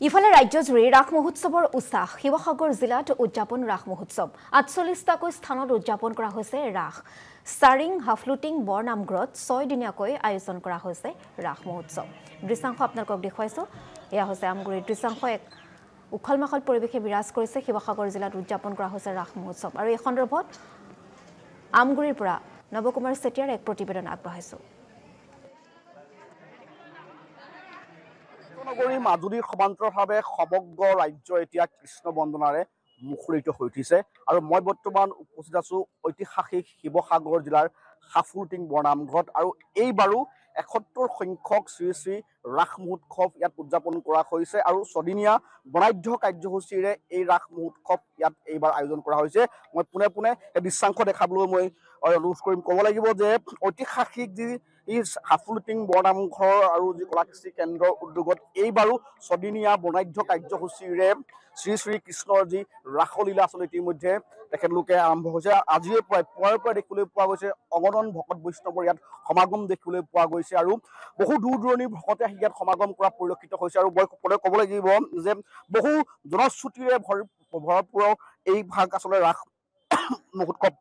ইফালে ৰাজ্যজুৰি ৰাস মহোৎসৱৰ উৎসাহ শিৱসাগৰ জিলাত উদযাপন ৰাস মহোৎসৱ ৪৮টাকৈ স্থানত উদযাপন কৰা হৈছে ৰাস ষ্টাৰিং হাফলুটিং বৰনামঘৰত ৬ দিনীয়াকৈ আয়োজন কৰা হৈছে ৰাস মহোৎসৱ দৃশ্যাংশ আপোনালোকক দেখুৱাইছো এয়া হৈছে আমগুৰিৰ দৃশ্যাংশ এক উখলমাখল পৰিৱেশে বিৰাজ কৰিছে শিৱসাগৰ জিলাত উদযাপন কৰা হৈছে ৰাস মহোৎসৱ আৰু এই সন্দৰ্ভত আমগুৰিৰ পৰা নৱকুমাৰ চেতিয়াৰ এক প্ৰতিবেদন আগবঢ়াইছো নগৰী মাজুলীৰ সমান্তৰালভাৱে সমগ্ৰ ৰাজ্য এতিয়া কৃষ্ণ বন্দনাৰে মুখৰিত হৈ উঠিছে আৰু মই বৰ্তমান উপস্থিত আছো ঐতিহাসিক শিৱসাগৰ জিলাৰ হাফলুটিং বৰনামঘৰত আৰু এইবাৰো ৭১ সংখ্যক শ্ৰী শ্ৰী ৰাস মহোৎসৱ ইয়াত উদযাপন কৰা হৈছে আৰু ছদিনীয়া বৰ্ণাঢ্য কাৰ্যসূচীৰে এই ৰাস মহোৎসৱ ইয়াত এইবাৰ আয়োজন কৰা হৈছে মই পোনে পোনে এই দৃশ্যাংশ দেখাবলৈ মই অনুৰোধ কৰিম ক'ব লাগিব যে ঐতিহাসিক যি হাফলুটিং বৰনামঘৰ আৰু যি কলাকৃষ্টি কেন্দ্ৰৰ উদ্যোগত এইবাৰো ছদিনীয়া বৰ্ণাঢ্য কাৰ্যসূচীৰে শ্ৰী শ্ৰী কৃষ্ণৰ যি ৰাসলীলা আচলতে ইতিমধ্যে তেখেতলোকে আৰম্ভ হৈছে আজিৰে পুৱাৰ পৰা দেখিবলৈ পোৱা গৈছে অগণন ভকত বৈষ্ণৱৰ ইয়াত সমাগম দেখিবলৈ পোৱা গৈছে আৰু বহু দূৰ দূৰণিৰ ভকতে আহি ইয়াত সমাগম কৰা পৰিলক্ষিত হৈছে আৰু মই ক'ব লাগিব যে বহু জনশ্ৰুতিৰে ভৰপূৰ এই ভাগ আচলতে ৰাস মহোৎসৱ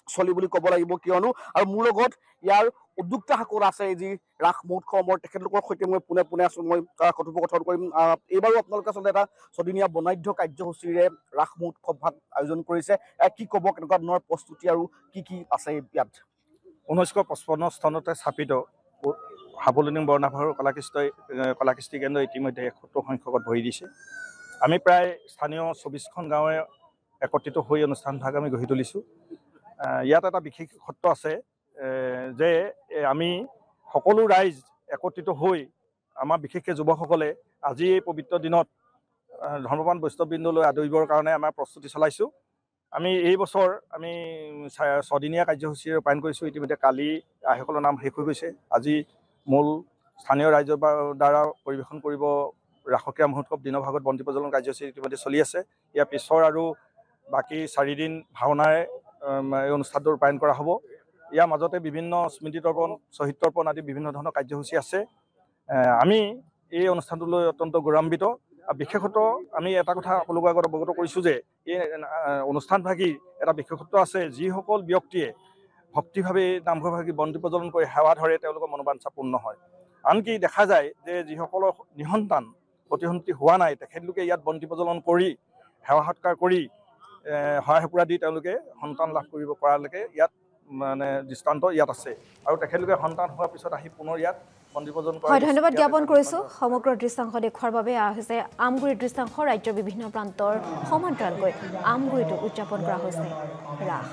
চলি বুলি ক'ব লাগিব কিয়নো আৰু মোৰ লগত ইয়াৰ উদ্যোক্তাসকল আছে যি ৰাস মহোৎসৱৰ তেখেতলোকৰ সৈতে মই পোনে পোনে আছো মই কথোপকথন কৰিম এইবাৰো আপোনালোকে আচলতে এটা ছদিনীয়া বৰ্ণাঢ্য কাৰ্যসূচীৰে ৰাস মহোৎসৱ ভাগ আয়োজন কৰিছে কি ক'ব কেনেকুৱা ধৰণৰ প্ৰস্তুতি আৰু কি আছে ইয়াত ১৯৫৫ চনতে স্থাপিত হাফলুটিং বৰনামঘৰ কলাকৃষ্টি কেন্দ্ৰ ইতিমধ্যে ৭১ সংখ্যকত ভৰি দিছে আমি প্ৰায় স্থানীয় ২৪খন গাঁৱে একত্ৰিত হৈ অনুষ্ঠান ভাগ আমি গঢ়ি তুলিছোঁ ইয়াত এটা বিশেষত্ব আছে যে আমি সকলো ৰাইজ একত্ৰিত হৈ আমাৰ বিশেষকৈ যুৱকসকলে আজি এই পবিত্ৰ দিনত ধৰ্মপ্ৰাণ বৈষ্ণৱবৃন্দলৈ আদৰিবৰ কাৰণে আমাৰ প্ৰস্তুতি চলাইছোঁ আমি এই বছৰ আমি ৬দিনীয়া কাৰ্যসূচী ৰূপায়ণ কৰিছোঁ ইতিমধ্যে কালি আইসকলৰ নাম শেষ হৈ গৈছে আজি মূল স্থানীয় ৰাইজৰ দ্বাৰা পৰিৱেশন কৰিব ৰাসক্ৰিয়া মহোৎসৱ দিনৰ ভাগত বন্তি প্ৰজ্বলন কাৰ্যসূচী ইতিমধ্যে চলি আছে ইয়াৰ পিছৰ আৰু বাকী ৪ দিন ভাওনাৰে এই অনুষ্ঠানটো ৰূপায়ণ কৰা হ'ব ইয়াৰ মাজতে বিভিন্ন স্মৃতিতৰ্পণ শ্বহীদ তৰ্পণ আদি বিভিন্ন ধৰণৰ কাৰ্যসূচী আছে আমি এই অনুষ্ঠানটোলৈ অত্যন্ত গৌৰৱান্বিত বিশেষত আমি এটা কথা সকলোৰে আগত অৱগত কৰিছোঁ যে এই অনুষ্ঠানভাগী এটা বিশেষত্ব আছে যিসকল ব্যক্তিয়ে ভক্তিভাৱে নামঘৰভাগী বন্তি প্ৰজ্বলন কৰি সেৱা ধৰে তেওঁলোকৰ মনোবাঞ্ছা পূৰ্ণ হয় আনকি দেখা যায় যে যিসকলৰ নিসন্তান প্ৰতিসন্তি হোৱা নাই তেখেতলোকে ইয়াত বন্তি প্ৰজ্বলন কৰি সেৱা সৎকাৰ কৰি সহায় সপুৰা দি তেওঁলোকে সন্তান লাভ কৰিব পৰালৈকে ইয়াত মানে দৃষ্টান্ত ইয়াত আছে আৰু তেখেতলোকে সন্তান হোৱাৰ পিছত আহি পুনৰ ইয়াত বন্তি প্ৰজ্বলন কৰে হয় ধন্যবাদ জ্ঞাপন কৰিছোঁ সমগ্ৰ দৃশ্যাংশ দেখুৱাৰ বাবে হৈছে আমগুৰিৰ দৃশ্যাংশ ৰাজ্যৰ বিভিন্ন প্ৰান্তৰ সমান্তৰালকৈ আমগুৰিতো উদযাপন কৰা হৈছে ৰাস